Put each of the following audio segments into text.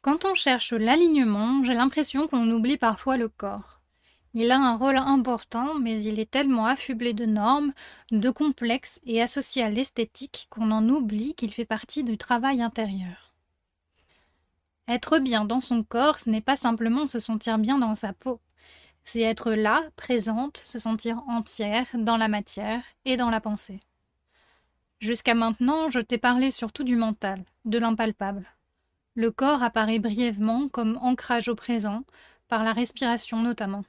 Quand on cherche l'alignement, j'ai l'impression qu'on oublie parfois le corps. Il a un rôle important, mais il est tellement affublé de normes, de complexes et associé à l'esthétique qu'on en oublie qu'il fait partie du travail intérieur. Être bien dans son corps, ce n'est pas simplement se sentir bien dans sa peau. C'est être là, présente, se sentir entière dans la matière et dans la pensée. Jusqu'à maintenant, je t'ai parlé surtout du mental, de l'impalpable. Le corps apparaît brièvement comme ancrage au présent, par la respiration notamment.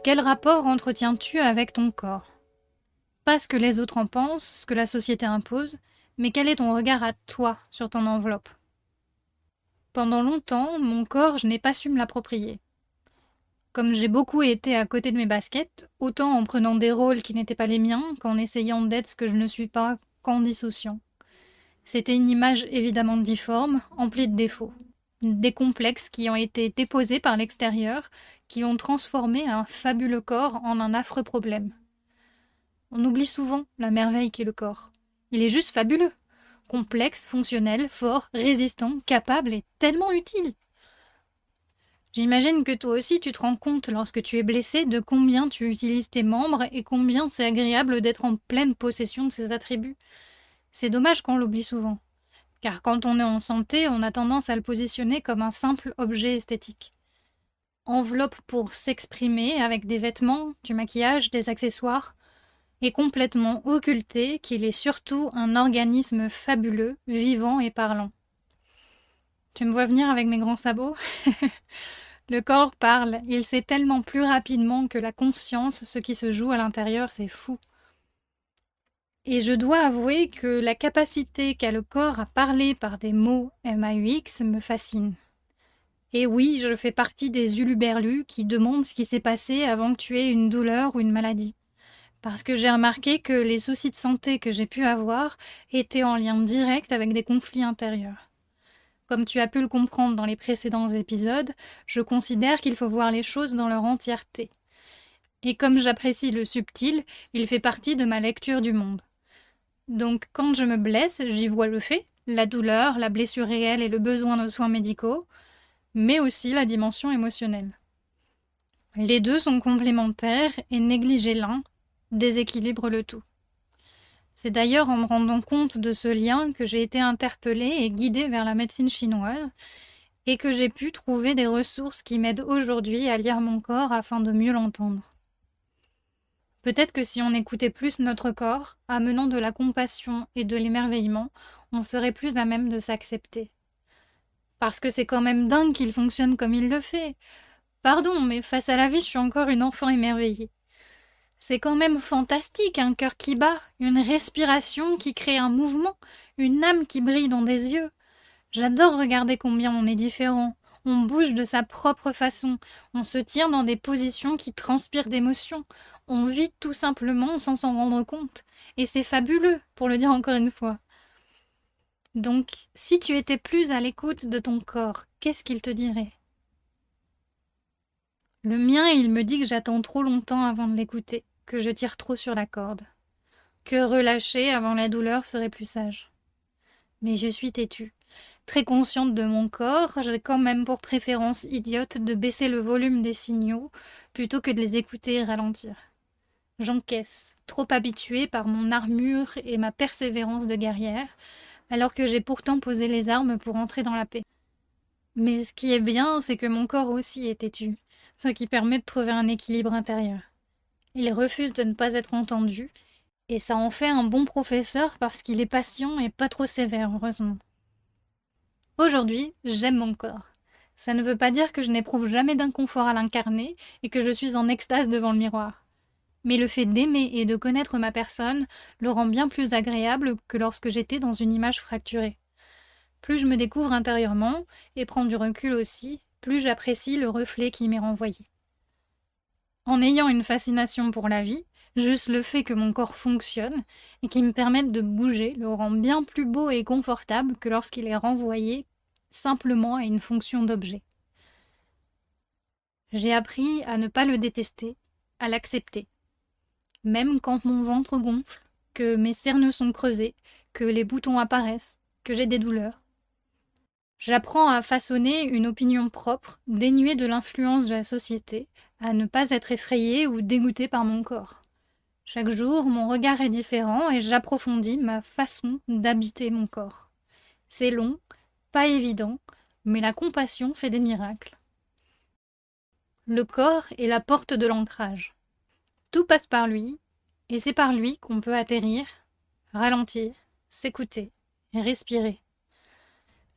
Quel rapport entretiens-tu avec ton corps? Pas ce que les autres en pensent, ce que la société impose, mais quel est ton regard à toi sur ton enveloppe? Pendant longtemps, mon corps, je n'ai pas su me l'approprier. Comme j'ai beaucoup été à côté de mes baskets, autant en prenant des rôles qui n'étaient pas les miens, qu'en essayant d'être ce que je ne suis pas, qu'en dissociant. C'était une image évidemment difforme, emplie de défauts. Des complexes qui ont été déposés par l'extérieur, qui ont transformé un fabuleux corps en un affreux problème. On oublie souvent la merveille qu'est le corps. Il est juste fabuleux. Complexe, fonctionnel, fort, résistant, capable et tellement utile. J'imagine que toi aussi tu te rends compte lorsque tu es blessé de combien tu utilises tes membres et combien c'est agréable d'être en pleine possession de ces attributs. C'est dommage qu'on l'oublie souvent, car quand on est en santé, on a tendance à le positionner comme un simple objet esthétique. Enveloppe pour s'exprimer avec des vêtements, du maquillage, des accessoires, et complètement occulté qu'il est surtout un organisme fabuleux, vivant et parlant. Tu me vois venir avec mes grands sabots? Le corps parle, il sait tellement plus rapidement que la conscience ce qui se joue à l'intérieur, c'est fou. Et je dois avouer que la capacité qu'a le corps à parler par des mots MAUX me fascine. Et oui, je fais partie des huluberlus qui demandent ce qui s'est passé avant que tu aies une douleur ou une maladie. Parce que j'ai remarqué que les soucis de santé que j'ai pu avoir étaient en lien direct avec des conflits intérieurs. Comme tu as pu le comprendre dans les précédents épisodes, je considère qu'il faut voir les choses dans leur entièreté. Et comme j'apprécie le subtil, il fait partie de ma lecture du monde. Donc quand je me blesse, j'y vois le fait, la douleur, la blessure réelle et le besoin de soins médicaux, mais aussi la dimension émotionnelle. Les deux sont complémentaires et négliger l'un déséquilibre le tout. C'est d'ailleurs en me rendant compte de ce lien que j'ai été interpellée et guidée vers la médecine chinoise et que j'ai pu trouver des ressources qui m'aident aujourd'hui à lire mon corps afin de mieux l'entendre. Peut-être que si on écoutait plus notre corps, amenant de la compassion et de l'émerveillement, on serait plus à même de s'accepter. Parce que c'est quand même dingue qu'il fonctionne comme il le fait. Pardon, mais face à la vie, je suis encore une enfant émerveillée. C'est quand même fantastique, un cœur qui bat, une respiration qui crée un mouvement, une âme qui brille dans des yeux. J'adore regarder combien on est différent. On bouge de sa propre façon, on se tient dans des positions qui transpirent d'émotion, on vit tout simplement sans s'en rendre compte. Et c'est fabuleux, pour le dire encore une fois. Donc, si tu étais plus à l'écoute de ton corps, qu'est-ce qu'il te dirait? Le mien, il me dit que j'attends trop longtemps avant de l'écouter, que je tire trop sur la corde, que relâcher avant la douleur serait plus sage. Mais je suis têtue. Très consciente de mon corps, j'ai quand même pour préférence idiote de baisser le volume des signaux plutôt que de les écouter et ralentir. J'encaisse, trop habituée par mon armure et ma persévérance de guerrière, alors que j'ai pourtant posé les armes pour entrer dans la paix. Mais ce qui est bien, c'est que mon corps aussi est têtu, ce qui permet de trouver un équilibre intérieur. Il refuse de ne pas être entendu, et ça en fait un bon professeur parce qu'il est patient et pas trop sévère, heureusement. Aujourd'hui, j'aime mon corps. Ça ne veut pas dire que je n'éprouve jamais d'inconfort à l'incarner et que je suis en extase devant le miroir. Mais le fait d'aimer et de connaître ma personne le rend bien plus agréable que lorsque j'étais dans une image fracturée. Plus je me découvre intérieurement, et prends du recul aussi, plus j'apprécie le reflet qui m'est renvoyé. En ayant une fascination pour la vie, juste le fait que mon corps fonctionne et qu'il me permette de bouger le rend bien plus beau et confortable que lorsqu'il est renvoyé simplement à une fonction d'objet. J'ai appris à ne pas le détester, à l'accepter. Même quand mon ventre gonfle, que mes cernes sont creusées, que les boutons apparaissent, que j'ai des douleurs. J'apprends à façonner une opinion propre, dénuée de l'influence de la société, à ne pas être effrayée ou dégoûtée par mon corps. Chaque jour, mon regard est différent et j'approfondis ma façon d'habiter mon corps. C'est long, pas évident, mais la compassion fait des miracles. Le corps est la porte de l'ancrage. Tout passe par lui, et c'est par lui qu'on peut atterrir, ralentir, s'écouter, respirer.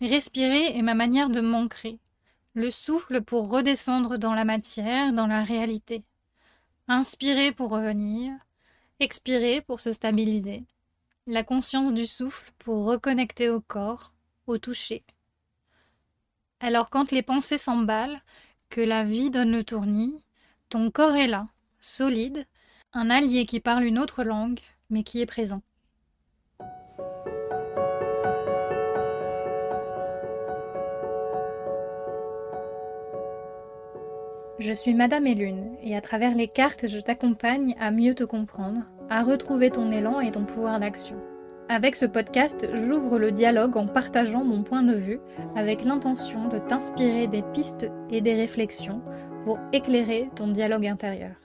Respirer est ma manière de m'ancrer, le souffle pour redescendre dans la matière, dans la réalité. Inspirer pour revenir, expirer pour se stabiliser. La conscience du souffle pour reconnecter au corps, au toucher. Alors quand les pensées s'emballent, que la vie donne le tournis, ton corps est là, solide, un allié qui parle une autre langue, mais qui est présent. Je suis Madame Elune, et à travers les cartes, je t'accompagne à mieux te comprendre, à retrouver ton élan et ton pouvoir d'action. Avec ce podcast, j'ouvre le dialogue en partageant mon point de vue, avec l'intention de t'inspirer des pistes et des réflexions pour éclairer ton dialogue intérieur.